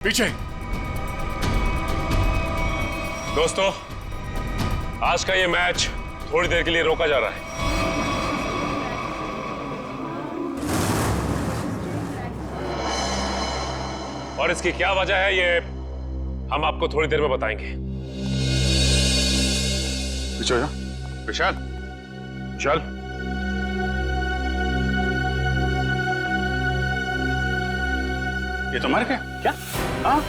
पीछे। दोस्तों, आज का ये मैच थोड़ी देर के लिए रोका जा रहा है। और इसकी क्या वजह है ये हम आपको थोड़ी देर में बताएंगे। पीछे हो जा। विशाल, विशाल, ये तुम्हारे क्या? हाँ?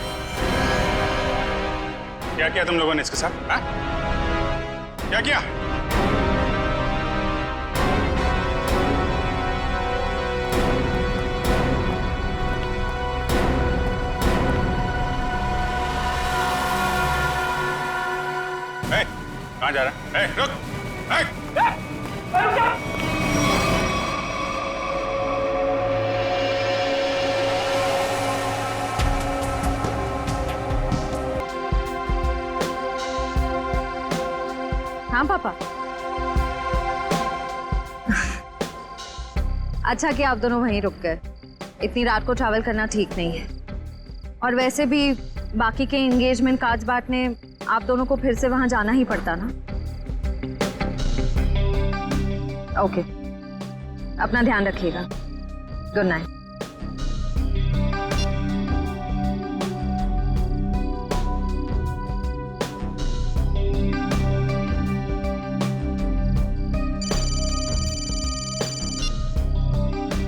क्या किया तुम लोगों ने इसके साथ? हाँ? क्या किया? कहाँ जा रहा है? रुक! हाँ पापा। अच्छा कि आप दोनों वहीं रुक गए। इतनी रात को ट्रैवल करना ठीक नहीं है। और वैसे भी बाकी के एंगेजमेंट कार्ड्स बांटने आप दोनों को फिर से वहां जाना ही पड़ता ना। ओके, अपना ध्यान रखिएगा। Good night.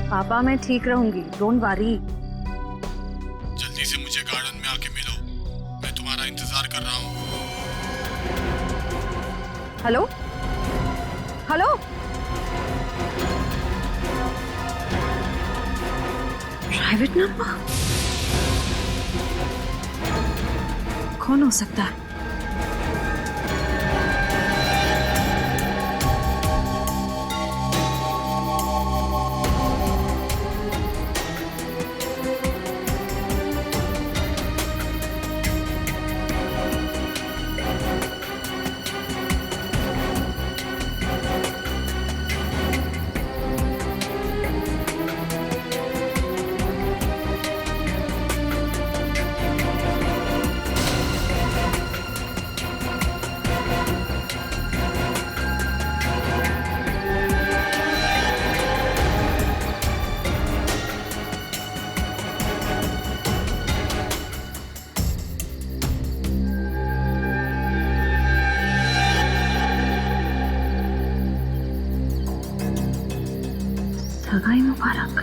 पापा मैं ठीक रहूंगी, डोंट वरी। जल्दी से मुझे गार्डन में आके मिलो, मैं तुम्हारा इंतजार कर रहा हूँ। Hello hello, private number? कौन हो सकता है? सगाई मुबारक।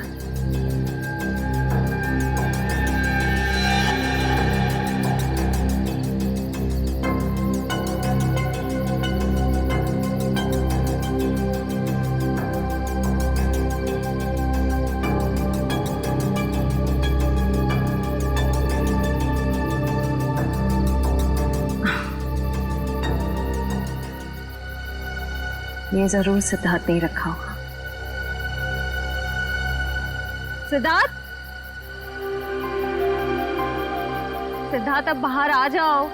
ये जरूर सिद्धार्थ नहीं रखा होगा। सिद्धार्थ, सिद्धार्थ अब बाहर आ जाओ।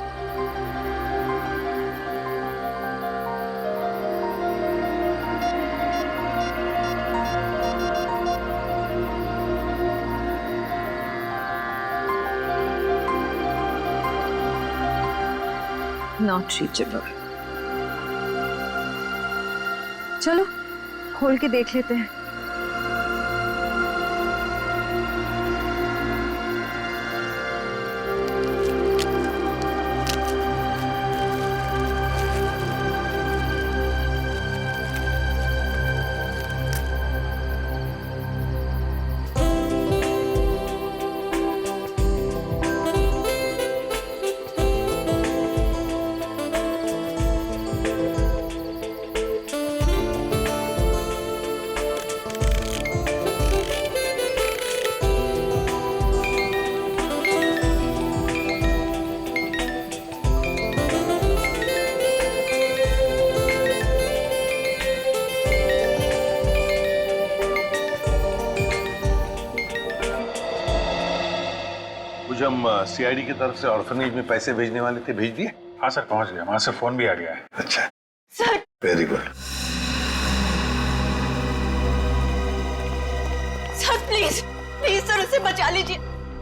Not reachable. चलो खोल के देख लेते हैं। कुछ हम सीआईडी की तरफ से ऑर्फनेज में पैसे भेजने वाले थे, भेज दिए? हाँ सर, पहुंच गया। वहां से फोन भी आ गया है। अच्छा sir, very good. Sir please please sir उसे बचा लीजिए।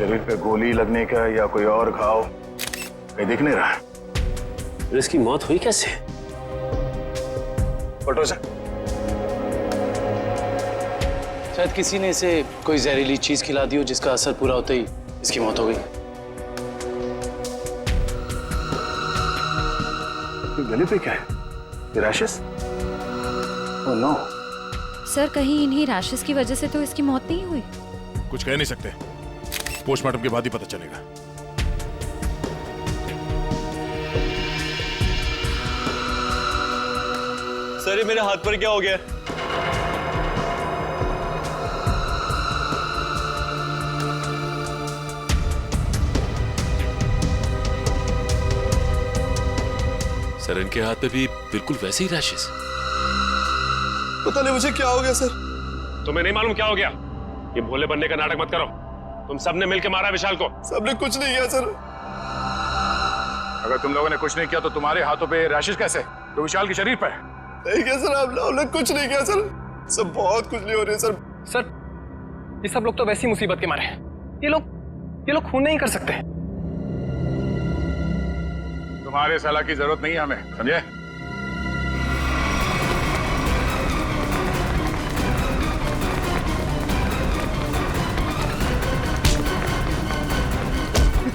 शरीर पे गोली लगने का या कोई और घाव कहीं दिख नहीं रहा। इसकी मौत हुई कैसे? फोटो से शायद किसी ने इसे कोई जहरीली चीज खिला दी हो, जिसका असर पूरा होते ही इसकी मौत हो गई। गले पे क्या है? ये रैशेस? Oh no. सर कहीं इन्हीं रैशेस की वजह से तो इसकी मौत नहीं हुई? कुछ कह नहीं सकते, पोस्टमार्टम के बाद ही पता चलेगा। सर ये मेरे हाथ पर क्या हो गया? सर इनके हाथ पे भी बिल्कुल वैसे ही रैशेस। पता नहीं मुझे क्या हो गया सर। तुम्हें नहीं मालूम क्या हो गया? ये भोले बनने का नाटक मत करो। तुम सबने मिलकर मारा विशाल को। सबने कुछ नहीं किया सर। अगर तुम लोगों ने कुछ नहीं किया तो तुम्हारे हाथों पे रैशेस कैसे? तो विशाल के शरीर पर नहीं किया सर, आप लोगों ने कुछ नहीं किया सर। सब बहुत खुजली हो रही है सर। सर ये सब लोग तो वैसी मुसीबत के मारे हैं। ये लोग खून नहीं कर सकते। तुम्हारे सलाह की जरूरत नहीं है हमें, समझे?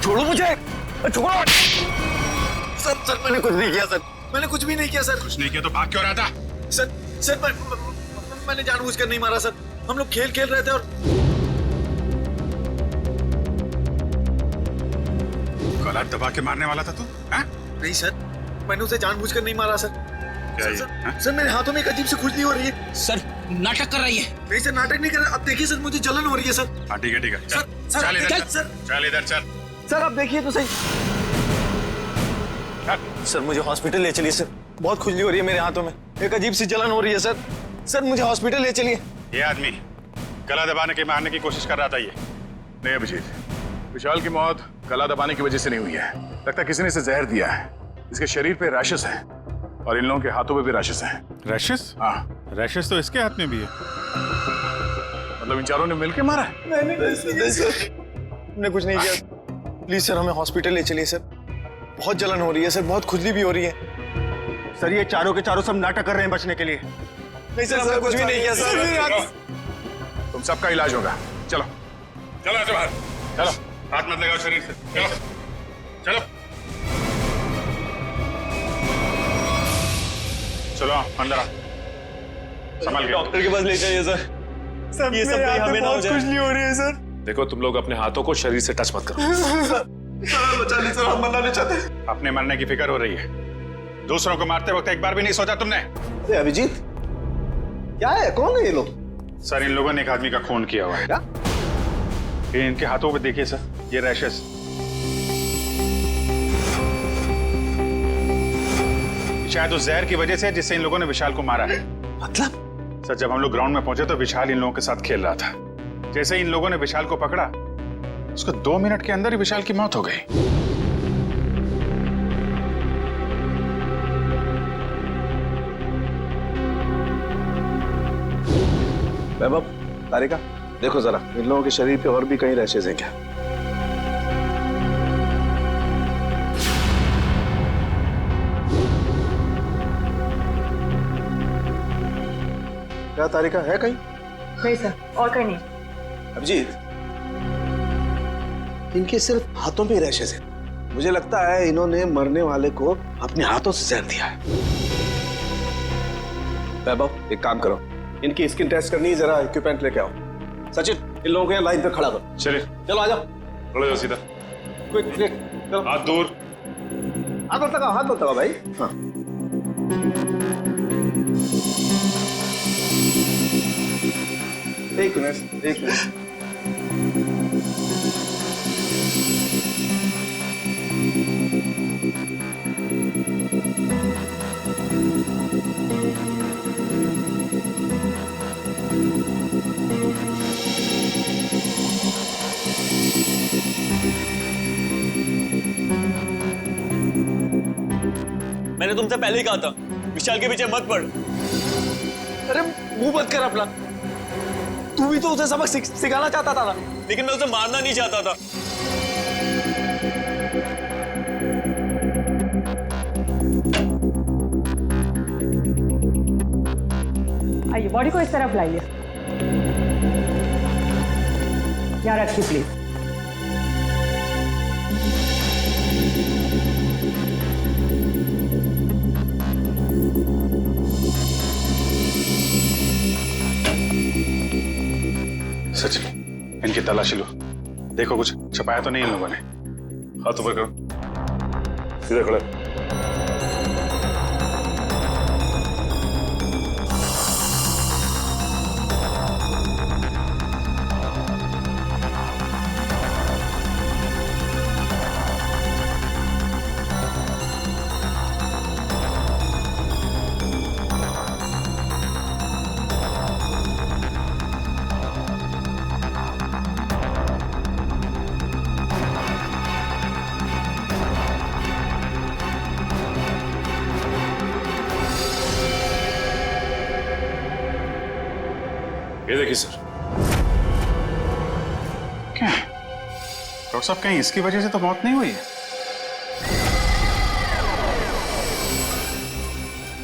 छोड़ो मुझे, छोड़ो। सर मैंने कुछ नहीं किया सर। मैंने कुछ भी नहीं किया सर। कुछ नहीं किया तो भाग क्यों रहा था? सर मैंने जानबूझकर नहीं मारा सर। हम लोग खेल खेल रहे थे और गला दबा के मारने वाला था तू? नहीं सर, मैंने उसे जानबूझकर नहीं मारा सर। क्या ये? सर मेरे हाथों में एक अजीब सी खुजली हो रही है। सर नाटक कर रही है। नहीं सर, नाटक नहीं कर रहा। अब देखिए सर, मुझे जलन हो रही है सर। हाँ ठीक है ठीक है। सर चल इधर चल, चल। चल इधर चल। सर आप देखिए तो सही। सर मुझे हॉस्पिटल ले चलिए सर। बहुत खुजली हो रही है मेरे हाथों में। एक अजीब सी जलन हो रही है सर। सर मुझे हॉस्पिटल ले चलिए। ये आदमी गला दबाने के मारने की कोशिश कर रहा था। ये नहीं अभिजीत, विशाल की मौत गला दबाने की वजह से नहीं हुई है। लगता है किसी ने इसे जहर दिया है। इसके शरीर पे रैशेस हैं और इन लोगों के हाथों पे भी रैशेस हैं। रैशेस? हाँ, रैशेस तो इसके हाथ में भी है। मतलब इन चारों ने मिलकर मारा है? नहीं सर, हमने कुछ नहीं किया। प्लीज सर हमें हॉस्पिटल ले चलिए सर। बहुत जलन हो रही है सर, बहुत खुजली भी हो रही है। सर ये चारों के चारों सब नाटक कर रहे हैं बचने के लिए। नहीं सर, हमने कुछ भी नहीं किया सर। तुम सबका इलाज होगा। चलो चलो ऐसे बाहर। चलो, हाथ मत लगाओ शरीर से। चलो चलो चलो अंदर आओ। संभाल के। डॉक्टर के पास ले जाइए सर। ये सब कहीं हमें ना हो जाए। खुजली हो रही है सर। देखो तुम लोग अपने हाथों को शरीर से टच मत करो। सर बचा ली सर, हम मरना नहीं चाहते। अपने मरने की फिक्र हो रही है। दूसरों को मारते वक्त एक बार भी नहीं सोचा तुमने? अभिजीत क्या है? कौन है ये लोग? सर इन लोगों ने एक आदमी का खून किया हुआ है। क्या? ये इनके हाथों पे देखिए सर, ये रैशेस। शायद उस जहर की वजह से जिससे इन लोगों ने विशाल को मारा है। मतलब? सर जब हम लोग ग्राउंड में पहुंचे तो विशाल इन लोगों के साथ खेल रहा था। जैसे इन लोगों ने विशाल को पकड़ा, उसको 2 मिनट के अंदर ही विशाल की मौत हो गई। वैभव, तारिका देखो जरा, इन लोगों के शरीर पे और भी कहीं रैशेस हैं क्या? क्या तारिका है कहीं? नहीं सर, और कहीं नहीं। अभिजीत, इनके सिर्फ हाथों पे रैशेस हैं। मुझे लगता है इन्होंने मरने वाले को अपने हाथों से जहर दिया है। वैभव एक काम करो, इनकी स्किन टेस्ट करनी है, जरा इक्विपमेंट लेके आओ। सचिन इन लोगों को यहाँ लाइन पे खड़ा करो। चलिए चलो आ जाओ। थोड़ा जाओ सीधा। क्विक क्विक, चलो हाथ दूर। हाथ मत लगाओ, हाथ मत लगाओ भाई। हाँ एक मिनट, एक मिनट। मैंने तुमसे पहले ही कहा था विशाल के पीछे मत पड़। अरे मुंह बंद कर अपना। तू भी तो उसे सबक सिखाना चाहता था ना। लेकिन मैं उसे मारना नहीं चाहता था। आइए, बॉडी को इस तरफ लाइए। यहाँ रखिए प्लीज। सचिन, इनकी तलाशी लो, देखो कुछ छपाया तो नहीं इन लोगों ने। हाथ ऊपर करो, सीधे खड़े। ये देखिए सर। क्या डॉक्टर साहब, कहीं इसकी वजह से तो मौत नहीं हुई है?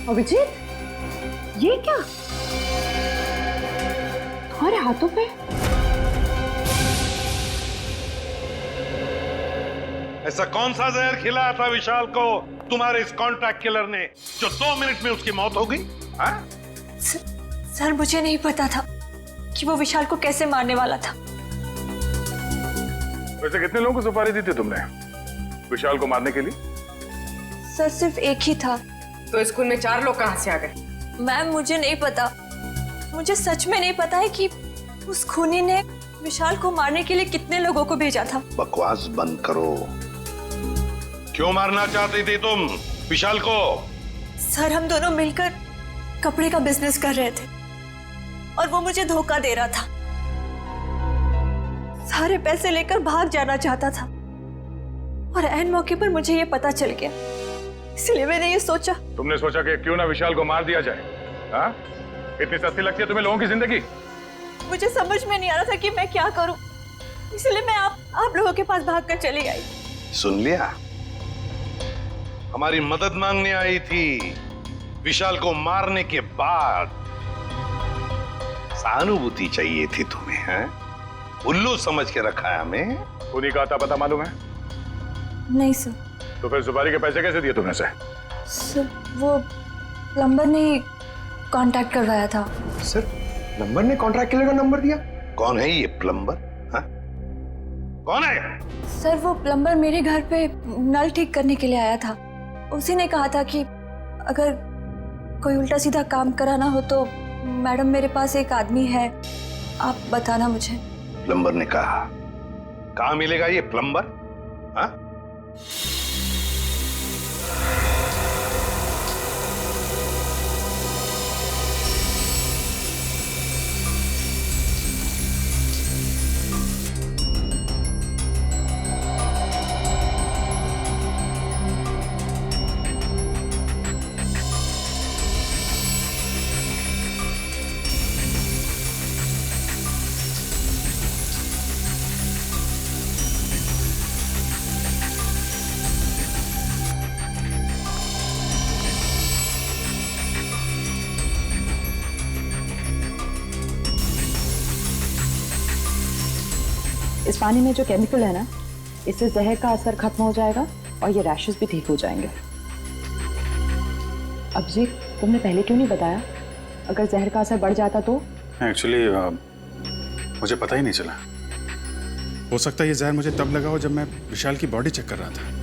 अभिजीत, ये क्या तुम्हारे हाथों पे? ऐसा कौन सा जहर खिलाया था विशाल को तुम्हारे इस कॉन्ट्रैक्ट किलर ने जो 2 मिनट में उसकी मौत हो गई? सर, मुझे नहीं पता था कि वो विशाल को कैसे मारने वाला था। वैसे कितने लोगों को सुपारी दी थी तुमने विशाल को मारने के लिए? सर, सिर्फ एक ही था। तो स्कूल में 4 लोग कहाँ से आ गए? मैम, मुझे नहीं पता। मुझे सच में नहीं पता है कि उस खूनी ने विशाल को मारने के लिए कितने लोगों को भेजा था। बकवास बंद करो। क्यों मारना चाहती थी तुम विशाल को? सर, हम दोनों मिलकर कपड़े का बिजनेस कर रहे थे और वो मुझे धोखा दे रहा था। सारे पैसे लेकर भाग जाना चाहता था और ऐन मौके पर मुझे ये पता चल गया, इसलिए मैंने ये सोचा। तुमने सोचा कि क्यों ना विशाल को मार दिया जाए? हाँ? इतनी सस्ती लगती है तुम्हें लोगों की जिंदगी? मुझे समझ में नहीं आ रहा था कि मैं क्या करूं, इसलिए मैं आप लोगों के पास भागकर चली आई। सुन लिया, हमारी मदद मांगने आई थी। विशाल को मारने के बाद सहानुभूति चाहिए थी तुम्हें, हैं? उल्लू समझ के रखा है हमें। उन्हीं का आता पता मालूम है? नहीं सर। तो फिर सुपारी के पैसे कैसे दिए तुमने से? सर, वो प्लम्बर ने कांटेक्ट करवाया था। सर, प्लम्बर ने कॉन्ट्रैक्ट किलर का नंबर दिया? कौन है ये प्लम्बर? हाँ? कौन है? सर, वो प्लम्बर मेरे घर पे नल ठीक करने के लिए आया था। उसी ने कहा था कि अगर कोई उल्टा सीधा काम कराना हो तो मैडम मेरे पास एक आदमी है, आप बताना मुझे। प्लम्बर ने कहा? कहाँ मिलेगा ये प्लम्बर? हाँ? इस पानी में जो केमिकल है ना, इससे जहर का असर खत्म हो जाएगा और ये रैशेस भी ठीक हो जाएंगे। अभिजीत, तुमने पहले क्यों नहीं बताया? अगर जहर का असर बढ़ जाता तो? एक्चुअली मुझे पता ही नहीं चला। हो सकता है ये जहर मुझे तब लगा हो जब मैं विशाल की बॉडी चेक कर रहा था।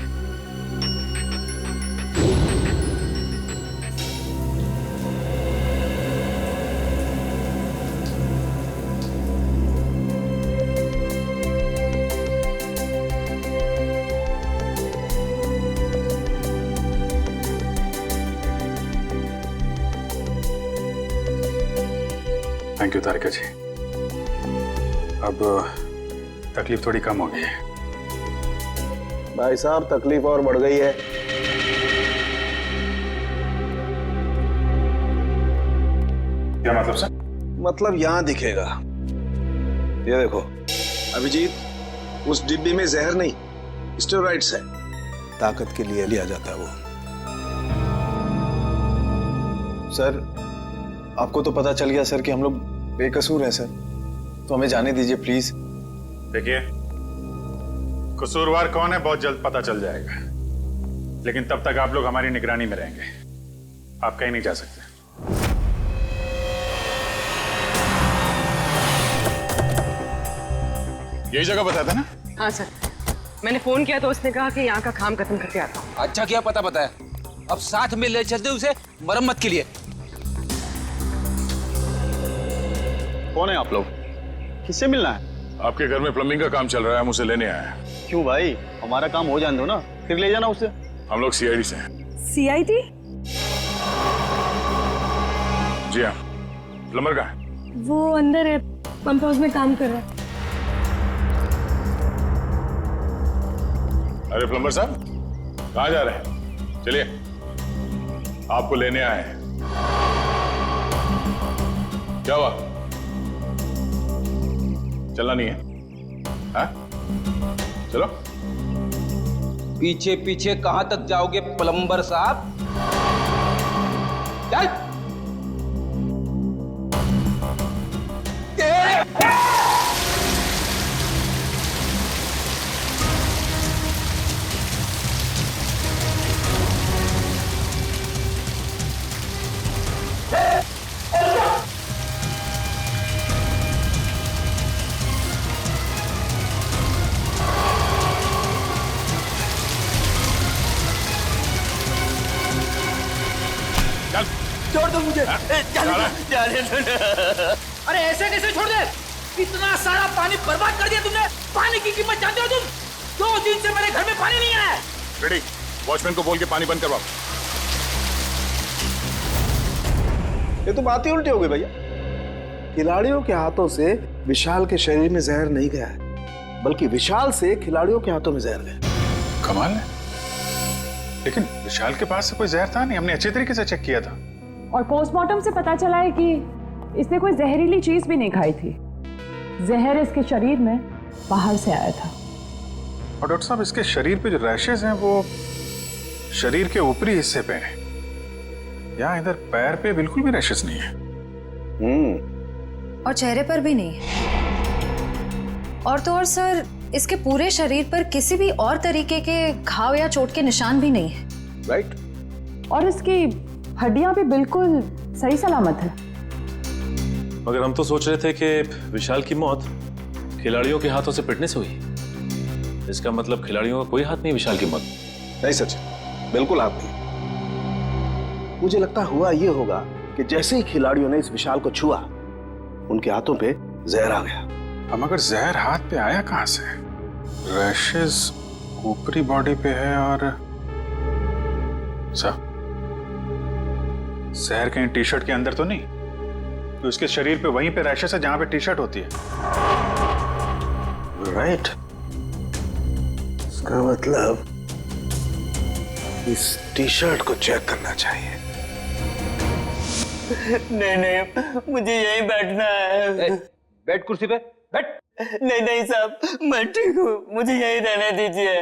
थैंक यू तारिका जी। अब तकलीफ थोड़ी कम हो गई है। भाई साहब, तकलीफ और बढ़ गई है। क्या मतलब सर? मतलब यहाँ दिखेगा, ये देखो, अभिजीत, उस डिब्बी में जहर नहीं, स्टेरॉइड्स है। ताकत के लिए लिया जाता है वो। सर, आपको तो पता चल गया सर कि हम लोग बेकसूर हैं सर, तो हमें जाने दीजिए प्लीज। देखिए, कसूरवार कौन है बहुत जल्द पता चल जाएगा, लेकिन तब तक आप लोग हमारी निगरानी में रहेंगे। आप कहीं नहीं जा सकते। यही जगह बताया था ना? हाँ सर, मैंने फोन किया तो उसने कहा कि यहाँ का काम खत्म करके आता हूँ। अच्छा क्या पता बताया, अब साथ में ले चलते उसे मरम्मत के लिए। कौन है आप लोग? किससे मिलना है? आपके घर में प्लम्बिंग का काम चल रहा है, हम उसे लेने आए हैं। क्यों भाई, हमारा काम हो जाने दो ना, फिर ले जाना उसे। हम लोग सीआईडी से हैं। सीआईडी? जी हाँ। प्लम्बर कहाँ है? वो अंदर है, पंप हाउस में काम कर रहा है। अरे प्लम्बर साहब, कहाँ जा रहे हैं? चलिए, आपको लेने आए हैं। क्या हुआ? चलना नहीं है? हाँ? चलो। पीछे पीछे कहां तक जाओगे प्लम्बर साहब? चल। छोड़ दो मुझे। जाने दो। अरे ऐसे कैसे छोड़ दे? इतना सारा पानी बर्बाद कर दिया तुमने। पानी की कीमत जानते हो तुम? 2 दिन से मेरे घर में पानी नहीं आया है। रेडी, वॉचमैन को बोल के पानी बंद करवाओ। ये तो बात ही उल्टी हो गई भैया। खिलाड़ियों के हाथों से विशाल के शरीर में जहर नहीं गया है, बल्कि विशाल से खिलाड़ियों के हाथों में जहर गया। कमाल है, लेकिन विशाल के पास से कोई जहर था नहीं, हमने अच्छे तरीके से चेक किया था। और पोस्टमार्टम से पता चला है कि इसने कोई जहरीली चीज भी नहीं खाई थी। जहर इसके शरीर में बाहर से आया था। और डॉक्टर साहब, इसके शरीर पे जो रैशेज हैं वो शरीर के ऊपरी हिस्से पे हैं। यहाँ इधर पैर पे बिल्कुल भी रैशेज नहीं है। और चेहरे पर भी नहीं। और तो और सर, इसके पूरे शरीर पर किसी भी और तरीके के घाव या चोट के निशान भी नहीं है। राइट। और इसकी हड्डियां भी बिल्कुल सही सलामत है। मगर हम तो सोच रहे थे कि विशाल की मौत खिलाड़ियों के हाथों से पिटने से हुई। इसका मतलब खिलाड़ियों का कोई हाथ नहीं विशाल की मौत। नहीं सचिन, बिल्कुल हाथ नहीं। मुझे लगता हुआ ये होगा कि जैसे ही खिलाड़ियों ने इस विशाल को छुआ, उनके हाथों पे जहर आ गया। अब मगर जहर हाथ पे आया कहां से? रैशेज ऊपरी बॉडी पे है और जहर कहीं टी शर्ट के अंदर तो नहीं? तो उसके शरीर पे वहीं पे रैशेज है जहां पे टी शर्ट होती है। राइट। इसका मतलब इस टी शर्ट को चेक करना चाहिए। नहीं, मुझे यहीं बैठना है। बैठ कुर्सी पे, बैठ। नहीं साहब, मैं ठीक हूँ, मुझे यहीं रहने दीजिए।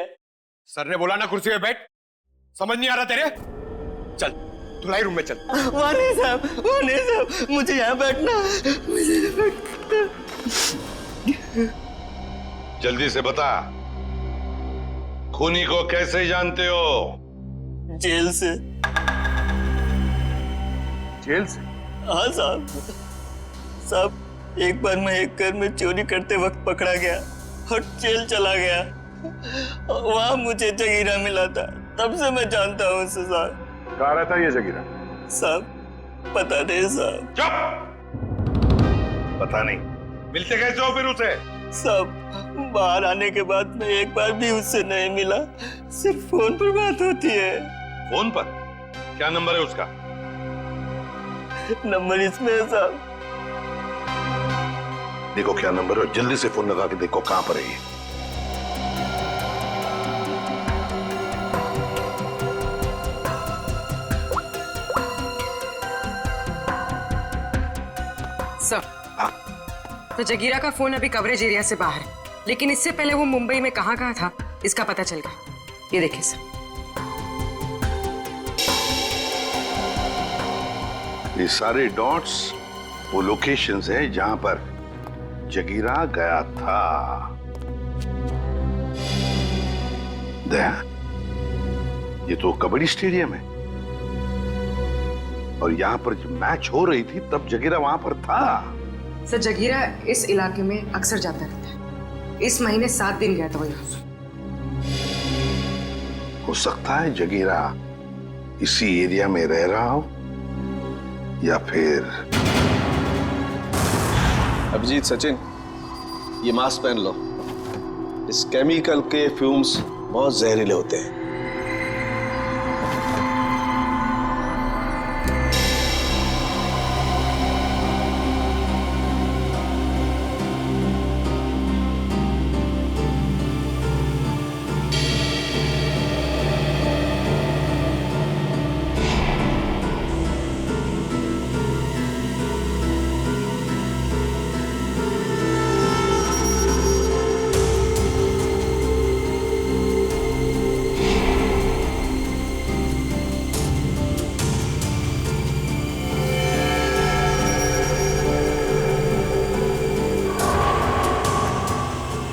सर ने बोला ना कुर्सी पे बैठ। समझ नहीं आ रहा तेरे? चल धुलाई रूम में चल। वहाँ नहीं साहब, मुझे यहाँ बैठना है। जल्दी से बता, खूनी को कैसे जानते हो? जेल से। जेल से? हाँ साहब, एक बार मैं एक घर में चोरी करते वक्त पकड़ा गया और जेल चला गया। वहां मुझे जगीरा मिला था, तब से मैं जानता हूँ उसे साहब। कहाँ रहता है ये जगीरा? साहब पता नहीं साहब। चुप! पता नहीं? मिलते कैसे हो फिर उसे? साहब बाहर आने के बाद मैं एक बार भी उससे नहीं मिला, सिर्फ फोन पर बात होती है। फोन पर? क्या नंबर है उसका? नंबर इसमें है साहब। देखो क्या नंबर है, जल्दी से फोन लगा के देखो कहां पर है ये। सर, तो जगीरा का फोन अभी कवरेज एरिया से बाहर है। लेकिन इससे पहले वो मुंबई में कहाँ कहाँ था इसका पता चल गया। ये देखिए सर। ये सारे डॉट्स वो लोकेशंस हैं जहां पर जगीरा गया था। दया, ये तो कबड्डी स्टेडियम है और यहाँ पर जब मैच हो रही थी तब जगीरा वहां पर था। सर जगीरा इस इलाके में अक्सर जाता रहता है। इस महीने 7 दिन गया था वो यहाँ से। हो सकता है जगीरा इसी एरिया में रह रहा हो या फिर। अभिजीत, सचिन, ये मास्क पहन लो। इस केमिकल के फ्यूम्स बहुत जहरीले होते हैं।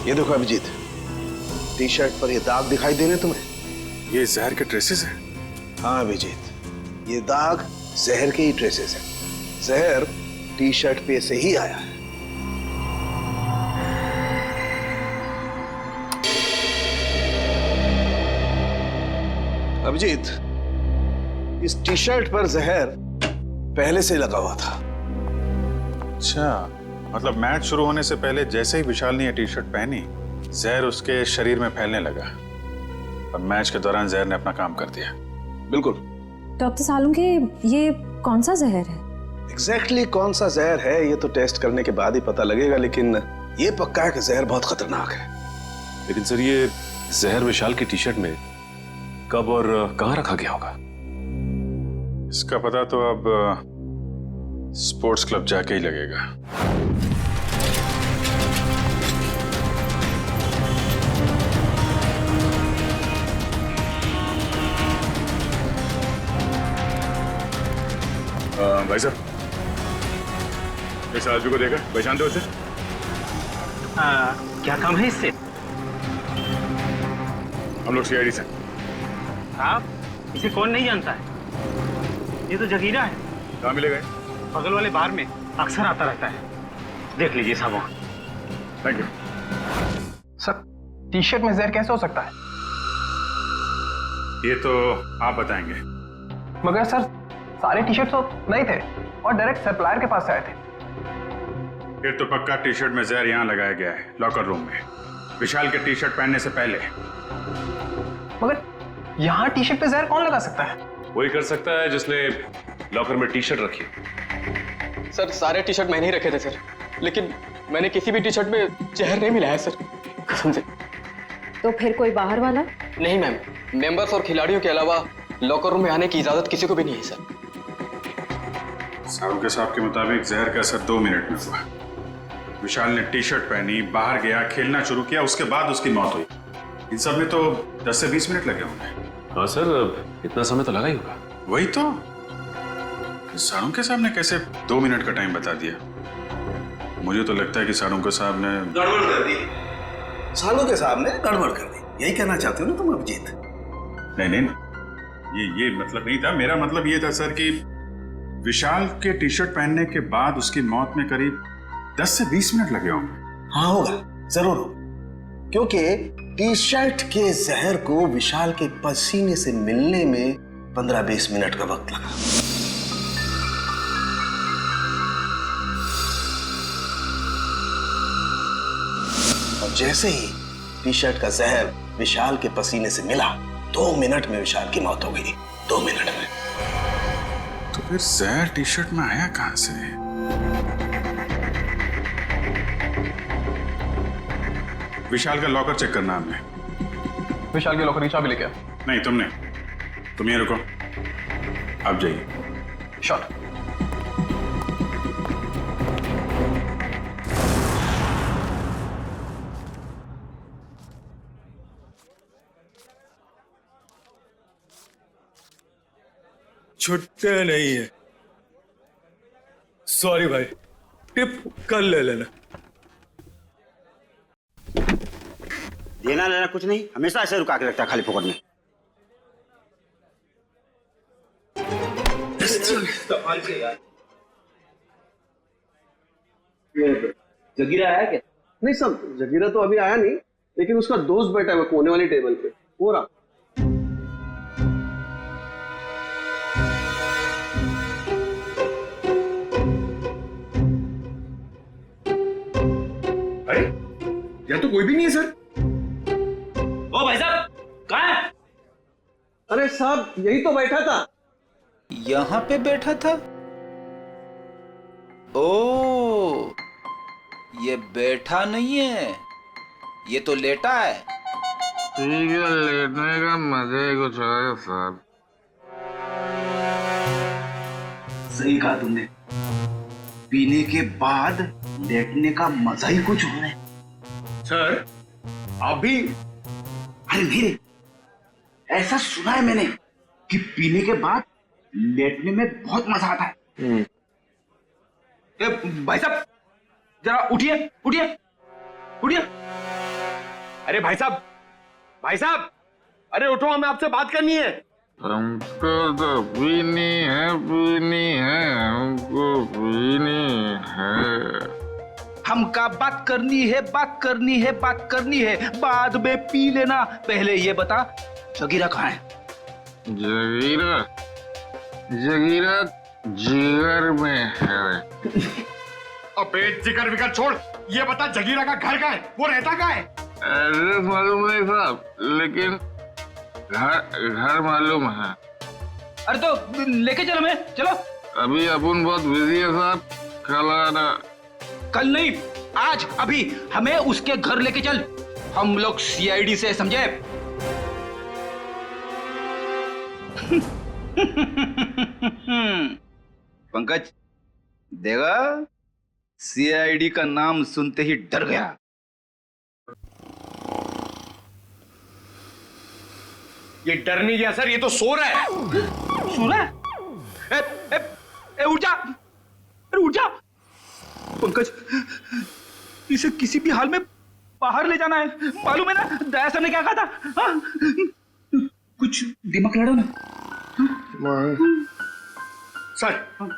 ये देखो अभिजीत, टी शर्ट पर ये दाग दिखाई दे रहे तुम्हें? ये जहर के ट्रेसेस हैं? हाँ अभिजीत, ये दाग जहर के ही ट्रेसेस हैं। जहर टी शर्ट पे से ही आया है। अभिजीत, इस टी शर्ट पर जहर पहले से लगा हुआ था। अच्छा, मतलब मैच शुरू होने से पहले जैसे ही विशाल ने ये टी शर्ट पहनी, जहर उसके शरीर में फैलने लगा और मैच के दौरान जहर ने अपना काम कर दिया। बिल्कुल। डॉक्टर सालुंखे, ये कौन सा जहर है? एग्जैक्टली कौन सा जहर है ये तो टेस्ट करने के बाद ही पता लगेगा, लेकिन ये पक्का है कि जहर बहुत खतरनाक है। लेकिन सर, ये जहर विशाल की टी शर्ट में कब और कहां रखा गया होगा? इसका पता तो अब स्पोर्ट्स क्लब जाके ही लगेगा। भाई साहब, इस आदमी को देखा, पहचानते हो उसे? क्या काम है इससे? हम लोग सीआईडी से। आप इसे कौन नहीं जानता है? ये तो जगीरा है। कहाँ मिलेगा? बगल वाले बार में अक्सर आता रहता है, देख लीजिए साहब। Thank you sir. T shirt में जहर कैसे हो सकता है? ये तो आप बताएंगे। मगर सर, सारे टी शर्ट तो नहीं थे और डायरेक्ट सप्लायर के पास से आए थे। फिर तो पक्का टी शर्ट में जहर यहाँ लगाया गया है, लॉकर रूम में, विशाल के टी शर्ट पहनने से पहले। मगर यहाँ टी शर्ट पे जहर कौन लगा सकता है? वही कर सकता है जिसने लॉकर में टी शर्ट रखी। सर सारे टी शर्ट मैंने ही रखे थे सर, लेकिन मैंने किसी भी टी शर्ट में जहर नहीं मिलाया सर, कसम से। तो फिर कोई बाहर वाला? नहीं मैम, मेंबर्स और खिलाड़ियों के अलावा लॉकर रूम में आने की इजाजत किसी को भी नहीं है सर। साहब के साहब के मुताबिक जहर का असर 2 मिनट में हुआ। विशाल ने टी शर्ट पहनी, बाहर गया, खेलना शुरू किया, उसके बाद उसकी मौत हुई। इन सब में तो 10 से 20 मिनट लगे होंगे। हाँ सर, इतना समय तो लगा ही होगा। वही तो, साड़ू के साहब ने कैसे 2 मिनट का टाइम बता दिया? मुझे तो लगता है कि साड़ू के साहब ने गड़बड़ कर दी। साड़ू के साहब ने गड़बड़ कर दी, यही कहना चाहते हो ना तुम अभिजीत? नहीं, ये मतलब नहीं था। मेरा मतलब ये था सर कि विशाल के टी शर्ट पहनने के बाद उसकी मौत में करीब 10 से 20 मिनट लगे होंगे। हाँ होगा, जरूर होगा, क्योंकि टी शर्ट के जहर को विशाल के पसीने से मिलने में 15-20 मिनट का वक्त लगा। और जैसे ही टी शर्ट का जहर विशाल के पसीने से मिला, 2 मिनट में विशाल की मौत हो गई। 2 मिनट में। तो फिर जहर टी शर्ट में आया कहां से? विशाल का लॉकर चेक करना हमने। विशाल के लॉकर की चाबी लेके आ। नहीं, तुमने। तुम ये रुको, आप जाइए। शॉट। छुट्टे नहीं है। सॉरी भाई, टिप कल ले लेना। देना लेना कुछ नहीं, हमेशा ऐसे रुका के रखता है खाली फोकट में। जगीरा आया क्या? नहीं सर, जगीरा तो अभी आया नहीं, लेकिन उसका दोस्त बैठा है कोने वाली टेबल पे, हो रहा। अरे यहाँ तो कोई भी नहीं है सर। ओ भाई साहब, कहाँ है? अरे साहब, यही तो बैठा था। यहाँ पे बैठा था? ओ, ये बैठा नहीं है, ये तो लेटा है। ठीक है, लेटने का मजा ही कुछ है साहब। सही कहा तुमने, पीने के बाद लेटने का मजा ही कुछ और है। सर आप भी? अरे नहीं, ऐसा सुना है मैंने कि पीने के बाद लेटने में बहुत मजा आता है। भाई साहब जरा उठिए उठिए उठिए। अरे भाई साहब, भाई साहब, अरे उठो, हमें आपसे बात करनी है। हमको तो पीनी है, हमको पीनी है। हमका बात करनी है, बात करनी है, बात करनी है, बाद में पी लेना। पहले ये बता, जगीरा कहाँ है? जगीरा जगीरा जिगर में है। अबे जिगर विगर छोड़, ये बता जगीरा का घर कहाँ है, वो रहता कहाँ है? एड्रेस मालूम नहीं साहब, लेकिन घर मालूम है। अरे तो लेके चलो, मैं चलो। अभी अपन बहुत बिजी है साहब, कल आना। कल नहीं, आज, अभी हमें उसके घर लेके चल। हम लोग सीआईडी से, समझे? पंकज देखा, सीआईडी का नाम सुनते ही डर गया। ये डर नहीं गया सर, ये तो सो रहा है। सो रहा है? उठ जा, अरे उठ जा। पंकज, इसे किसी भी हाल में बाहर ले जाना है, मालूम है ना? दया सर ने क्या कहा था? हाँ? कुछ दिमाग लड़ा ना। सर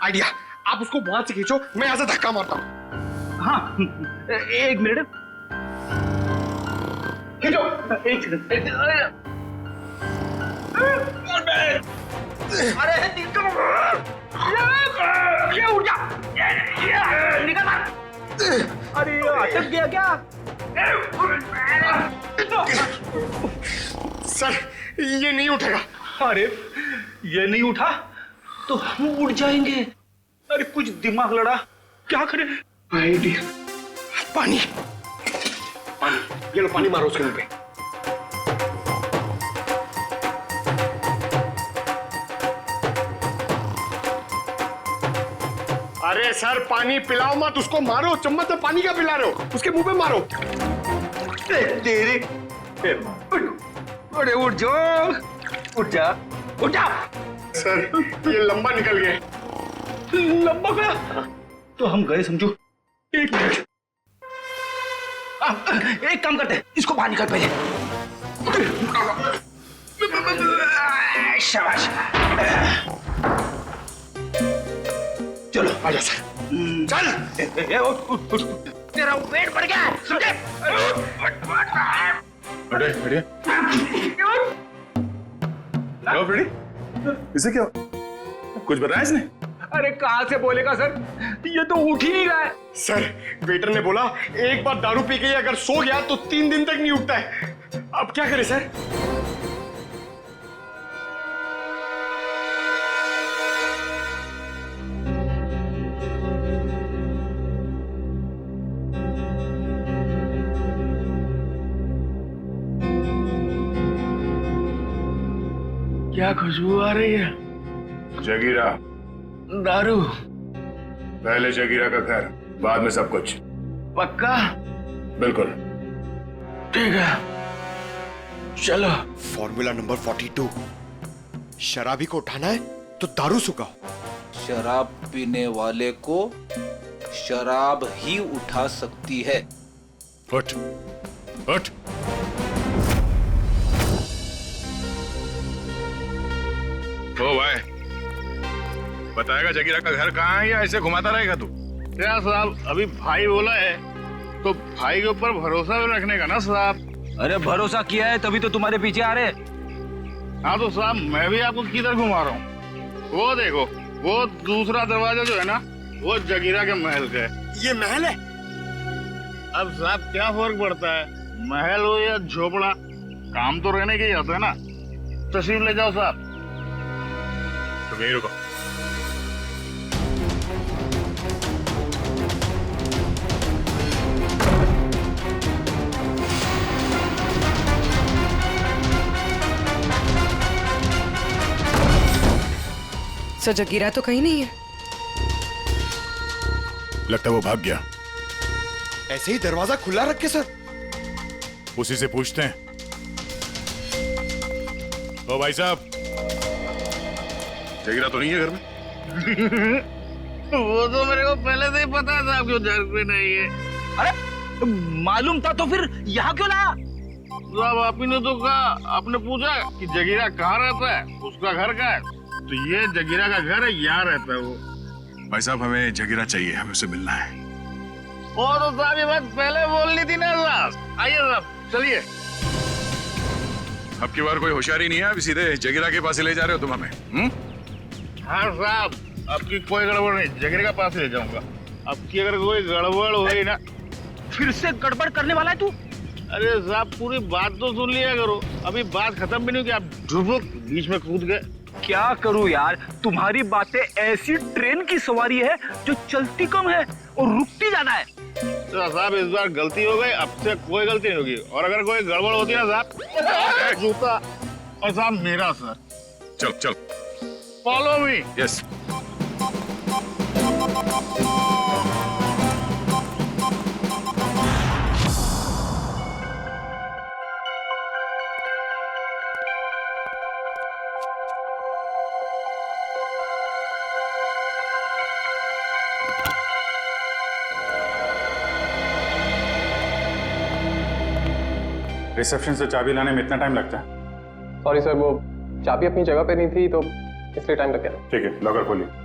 आइडिया, आप उसको वहां से खींचो, मैं यहां से धक्का मारता हूं। हाँ, एक मिनट, खींचो। अरे ये उठ जा, निकल। अरे अटक गया क्या? सर ये नहीं उठेगा। अरे ये नहीं उठा तो हम उड़ जाएंगे। अरे कुछ दिमाग लड़ा, क्या करें? आइडिया, पानी पानी, ये लो पानी मारो उसके मुंह पे। अरे सर पानी पिलाओ मत, उसको मारो। चम्मच में पानी क्या पिला रहे हो? उसके मुंह पे मारो। तेरे अरे उठ जाओ, उठ जा, उठ जा। सर ये लंबा निकल गया। लंबा गया तो हम गए समझो। एक मिनट, एक काम करते हैं, इसको बाहर निकाल पहले। शाबाश, चलो आजा सर, चल। तेरा वेट बढ़ गया, समझे? अरे अरे क्या फ्रेडी, इसे क्या कुछ बताया इसने? अरे कहां से बोलेगा सर, ये तो उठ ही नहीं रहा है। सर वेटर ने बोला एक बार दारू पी के अगर सो गया तो 3 दिन तक नहीं उठता है। अब क्या करें सर? क्या खुशबू आ रही है? जगीरा, दारू। पहले जगीरा का घर, बाद में सब कुछ। पक्का? बिल्कुल। ठीक है, चलो। फॉर्मूला नंबर 42, शराबी को उठाना है तो तो दारू सुखाओ। शराब पीने वाले को शराब ही उठा सकती है। उठ उठ। ओ भाई, बताएगा जगीरा का घर कहाँ है या ऐसे घुमाता रहेगा तू? क्या साहब, अभी भाई बोला है तो भाई के ऊपर भरोसा भी रखने का ना साहब। अरे भरोसा किया है तभी तो तुम्हारे पीछे आ रहे। हाँ तो साहब मैं भी आपको किधर घुमा रहा हूँ। वो देखो, वो दूसरा दरवाजा जो है ना, वो जगीरा के महल का है। ये महल है? अब साहब क्या फर्क पड़ता है, महल हो या झोपड़ा, काम तो रहने के ही होता है ना। तशरीफ ले जाओ साहब। तो यहीं रुको। सर जगीरा तो कहीं नहीं है। लगता है वो भाग गया। ऐसे ही दरवाजा खुला रखे सर। उसी से पूछते हैं। ओ भाई साहब, जगीरा तो नहीं है घर में? वो तो मेरे को पहले से ही पता था क्यों घर पे नहीं है। अरे मालूम था तो फिर यहाँ क्यों लाया? साहब आप ही ने तो कहा, आपने पूछा कि जगीरा कहाँ रहता है, उसका घर कहाँ है, तो ये जगीरा का घर है, यहाँ रहता है वो। भाई साहब हमें जगीरा चाहिए, हमें उससे मिलना है। ओ तो साहब ये बात पहले बोलनी थी ना साहब। आइए साहब चलिए। अब की बार कोई होशियारी नहीं है, अभी सीधे जगीरा के पास ही ले जा रहे हो तुम हमें? हाँ साहब, आपकी कोई गड़बड़ नहीं, जगीरा के पास ले जाऊंगा। अब की अगर कोई गड़बड़ हुई ना। फिर से गड़बड़ करने वाला है तू? अरे साहब पूरी बात तो सुन लिया करो, अभी बात खत्म भी नहीं हुई कि आप ढुबुक बीच में कूद गए। क्या करूं यार, तुम्हारी बातें ऐसी ट्रेन की सवारी है जो चलती कम है और रुकती ज्यादा है। तो साहब इस बार गलती हो गई, अब से कोई गलती नहीं होगी, और अगर कोई गड़बड़ होती है ना साहब, जूता और साहब मेरा सर। चल चल, फॉलो मी। यस। रिसेप्शन से चाबी लाने में इतना टाइम लगता है? सॉरी सर, वो चाबी अपनी जगह पे नहीं थी तो इसलिए टाइम लग गया। ठीक है, लॉकर खोलिए।